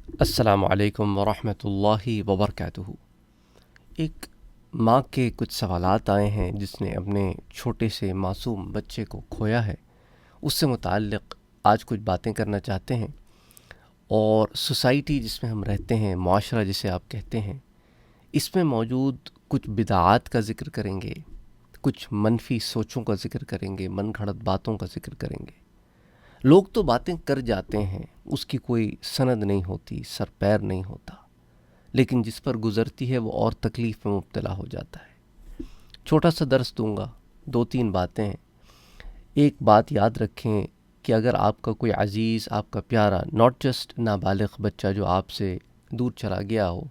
السلام علیکم ورحمۃ اللہ وبرکاتہ۔ ایک ماں کے کچھ سوالات آئے ہیں جس نے اپنے چھوٹے سے معصوم بچے کو کھویا ہے، اس سے متعلق آج کچھ باتیں کرنا چاہتے ہیں، اور سوسائٹی جس میں ہم رہتے ہیں، معاشرہ جسے آپ کہتے ہیں، اس میں موجود کچھ بدعات کا ذکر کریں گے، کچھ منفی سوچوں کا ذکر کریں گے، من گھڑت باتوں کا ذکر کریں گے۔ لوگ تو باتیں کر جاتے ہیں، اس کی کوئی سند نہیں ہوتی، سر پیر نہیں ہوتا، لیکن جس پر گزرتی ہے وہ اور تکلیف میں مبتلا ہو جاتا ہے۔ چھوٹا سا درس دوں گا، 2-3 باتیں ہیں۔ ایک بات یاد رکھیں کہ اگر آپ کا کوئی عزیز، آپ کا پیارا، ناٹ جسٹ نابالغ بچہ جو آپ سے دور چلا گیا ہو،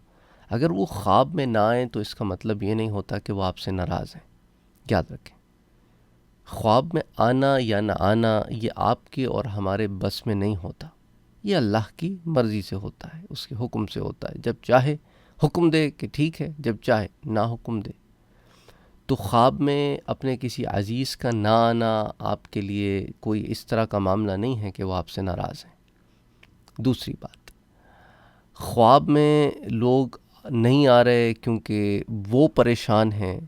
اگر وہ خواب میں نہ آئے تو اس کا مطلب یہ نہیں ہوتا کہ وہ آپ سے ناراض ہیں۔ یاد رکھیں، خواب میں آنا یا نہ آنا یہ آپ کے اور ہمارے بس میں نہیں ہوتا، یہ اللہ کی مرضی سے ہوتا ہے، اس کے حکم سے ہوتا ہے۔ جب چاہے حکم دے کہ ٹھیک ہے، جب چاہے نہ حکم دے۔ تو خواب میں اپنے کسی عزیز کا نہ آنا آپ کے لیے کوئی اس طرح کا معاملہ نہیں ہے کہ وہ آپ سے ناراض ہیں۔ دوسری بات، خواب میں لوگ نہیں آ رہے کیونکہ وہ پریشان ہیں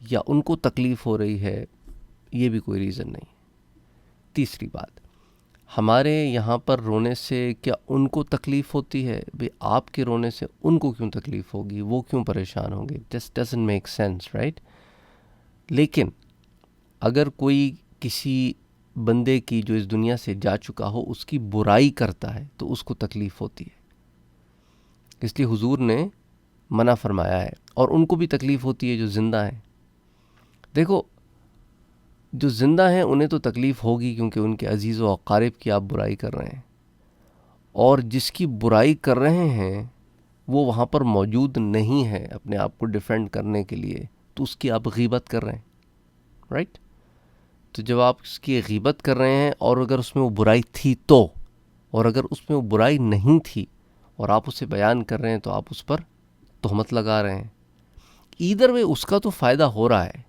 یا ان کو تکلیف ہو رہی ہے، یہ بھی کوئی ریزن نہیں۔ تیسری بات، ہمارے یہاں پر رونے سے کیا ان کو تکلیف ہوتی ہے؟ بھئی آپ کے رونے سے ان کو کیوں تکلیف ہوگی، وہ کیوں پریشان ہوں گے؟ Just doesn't make sense, right؟ لیکن اگر کوئی کسی بندے کی جو اس دنیا سے جا چکا ہو اس کی برائی کرتا ہے تو اس کو تکلیف ہوتی ہے، اس لیے حضور نے منع فرمایا ہے، اور ان کو بھی تکلیف ہوتی ہے جو زندہ ہیں۔ دیکھو، جو زندہ ہیں انہیں تو تکلیف ہوگی کیونکہ ان کے عزیز و اقارب کی آپ برائی کر رہے ہیں، اور جس کی برائی کر رہے ہیں وہ وہاں پر موجود نہیں ہے اپنے آپ کو ڈیفینڈ کرنے کے لیے، تو اس کی آپ غیبت کر رہے ہیں، رائٹ؟ تو جب آپ اس کی غیبت کر رہے ہیں، اور اگر اس میں وہ برائی تھی تو، اور اگر اس میں وہ برائی نہیں تھی اور آپ اسے بیان کر رہے ہیں تو آپ اس پر تہمت لگا رہے ہیں۔ ایدر وے اس کا تو فائدہ ہو رہا ہے،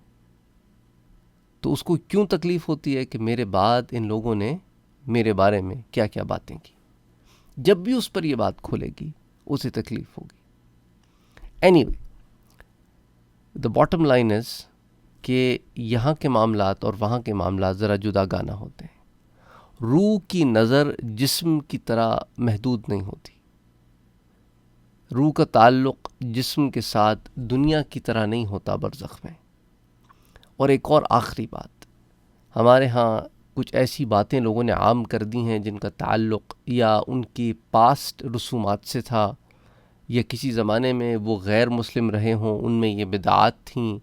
تو اس کو کیوں تکلیف ہوتی ہے کہ میرے بعد ان لوگوں نے میرے بارے میں کیا کیا باتیں کی؟ جب بھی اس پر یہ بات کھولے گی اسے تکلیف ہوگی۔ Any way, the bottom line is کہ یہاں کے معاملات اور وہاں کے معاملات ذرا جدا گانا ہوتے ہیں۔ روح کی نظر جسم کی طرح محدود نہیں ہوتی، روح کا تعلق جسم کے ساتھ دنیا کی طرح نہیں ہوتا برزخ میں۔ اور ایک اور آخری بات، ہمارے ہاں کچھ ایسی باتیں لوگوں نے عام کر دی ہیں جن کا تعلق یا ان کی پاسٹ رسومات سے تھا، یا کسی زمانے میں وہ غیر مسلم رہے ہوں، ان میں یہ بدعات تھیں،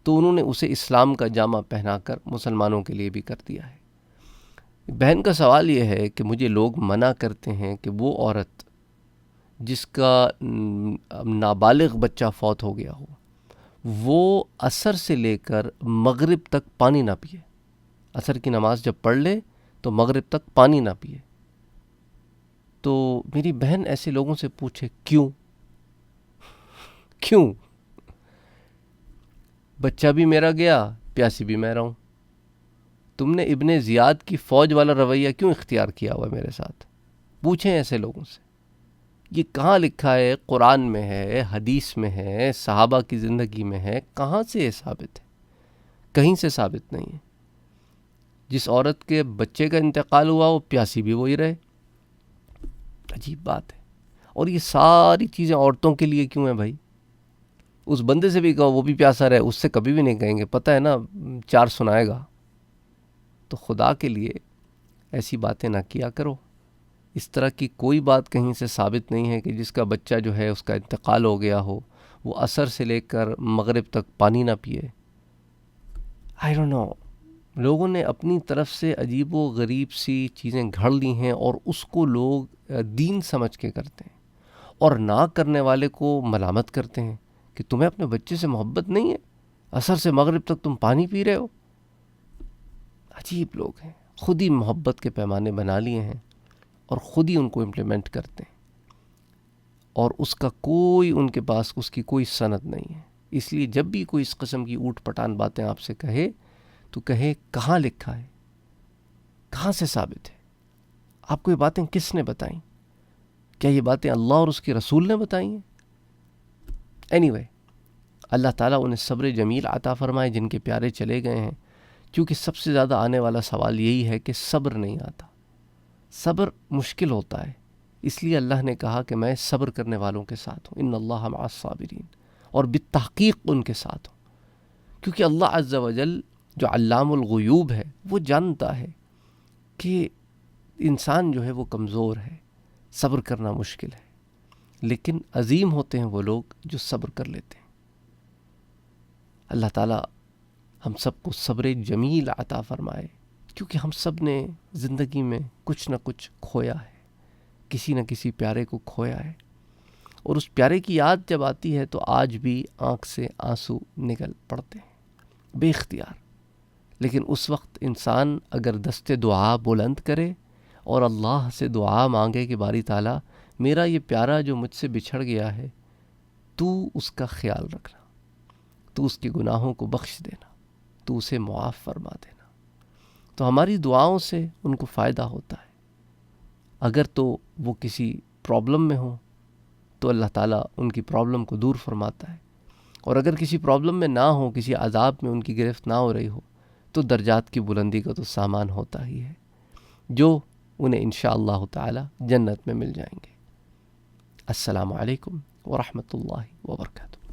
تو انہوں نے اسے اسلام کا جامہ پہنا کر مسلمانوں کے لیے بھی کر دیا ہے۔ بہن کا سوال یہ ہے کہ مجھے لوگ منع کرتے ہیں کہ وہ عورت جس کا نابالغ بچہ فوت ہو گیا ہو، وہ عصر سے لے کر مغرب تک پانی نہ پیے، عصر کی نماز جب پڑھ لے تو مغرب تک پانی نہ پیے۔ تو میری بہن ایسے لوگوں سے پوچھے کیوں؟ کیوں؟ بچہ بھی میرا گیا، پیاسی بھی میں رہوں۔ تم نے ابن زیاد کی فوج والا رویہ کیوں اختیار کیا ہوا میرے ساتھ؟ پوچھیں ایسے لوگوں سے۔ یہ کہاں لکھا ہے؟ قرآن میں ہے، حدیث میں ہے، صحابہ کی زندگی میں ہے، کہاں سے یہ ثابت ہے؟ کہیں سے ثابت نہیں ہے۔ جس عورت کے بچے کا انتقال ہوا وہ پیاسی بھی وہی رہے، عجیب بات ہے۔ اور یہ ساری چیزیں عورتوں کے لیے کیوں ہیں بھائی؟ اس بندے سے بھی کہو وہ بھی پیاسا رہے، اس سے کبھی بھی نہیں کہیں گے، پتہ ہے نا 4 سنائے گا۔ تو خدا کے لیے ایسی باتیں نہ کیا کرو۔ اس طرح کی کوئی بات کہیں سے ثابت نہیں ہے کہ جس کا بچہ جو ہے اس کا انتقال ہو گیا ہو وہ عصر سے لے کر مغرب تک پانی نہ پیے۔ آئی ڈونٹ نو، لوگوں نے اپنی طرف سے عجیب و غریب سی چیزیں گھڑ لی ہیں اور اس کو لوگ دین سمجھ کے کرتے ہیں، اور نہ کرنے والے کو ملامت کرتے ہیں کہ تمہیں اپنے بچے سے محبت نہیں ہے، عصر سے مغرب تک تم پانی پی رہے ہو۔ عجیب لوگ ہیں، خود ہی محبت کے پیمانے بنا لیے ہیں اور خود ہی ان کو امپلیمنٹ کرتے ہیں، اور اس کا کوئی ان کے پاس اس کی کوئی سند نہیں ہے۔ اس لیے جب بھی کوئی اس قسم کی اوٹ پٹان باتیں آپ سے کہے تو کہے کہاں لکھا ہے، کہاں سے ثابت ہے، آپ کو یہ باتیں کس نے بتائیں، کیا یہ باتیں اللہ اور اس کے رسول نے بتائی ہیں؟ اینی اللہ تعالیٰ انہیں صبر جمیل عطا فرمائے جن کے پیارے چلے گئے ہیں، کیونکہ سب سے زیادہ آنے والا سوال یہی ہے کہ صبر نہیں آتا، صبر مشکل ہوتا ہے، اس لیے اللہ نے کہا کہ میں صبر کرنے والوں کے ساتھ ہوں، ان اللہ مع الصابرین، اور بالتحقیق ان کے ساتھ ہوں، کیونکہ اللہ عز و جل جو علام الغیوب ہے وہ جانتا ہے کہ انسان جو ہے وہ کمزور ہے، صبر کرنا مشکل ہے، لیکن عظیم ہوتے ہیں وہ لوگ جو صبر کر لیتے ہیں۔ اللہ تعالیٰ ہم سب کو صبر جمیل عطا فرمائے، کیونکہ ہم سب نے زندگی میں کچھ نہ کچھ کھویا ہے، کسی نہ کسی پیارے کو کھویا ہے، اور اس پیارے کی یاد جب آتی ہے تو آج بھی آنکھ سے آنسو نکل پڑتے ہیں بے اختیار۔ لیکن اس وقت انسان اگر دست دعا بلند کرے اور اللہ سے دعا مانگے کہ باری تعالیٰ میرا یہ پیارا جو مجھ سے بچھڑ گیا ہے، تو اس کا خیال رکھنا، تو اس کے گناہوں کو بخش دینا، تو اسے معاف فرما دینا، تو ہماری دعاؤں سے ان کو فائدہ ہوتا ہے۔ اگر تو وہ کسی پرابلم میں ہوں تو اللہ تعالیٰ ان کی پرابلم کو دور فرماتا ہے، اور اگر کسی پرابلم میں نہ ہو، کسی عذاب میں ان کی گرفت نہ ہو رہی ہو، تو درجات کی بلندی کا تو سامان ہوتا ہی ہے، جو انہیں انشاءاللہ تعالی جنت میں مل جائیں گے۔ السلام علیکم ورحمۃ اللہ وبرکاتہ۔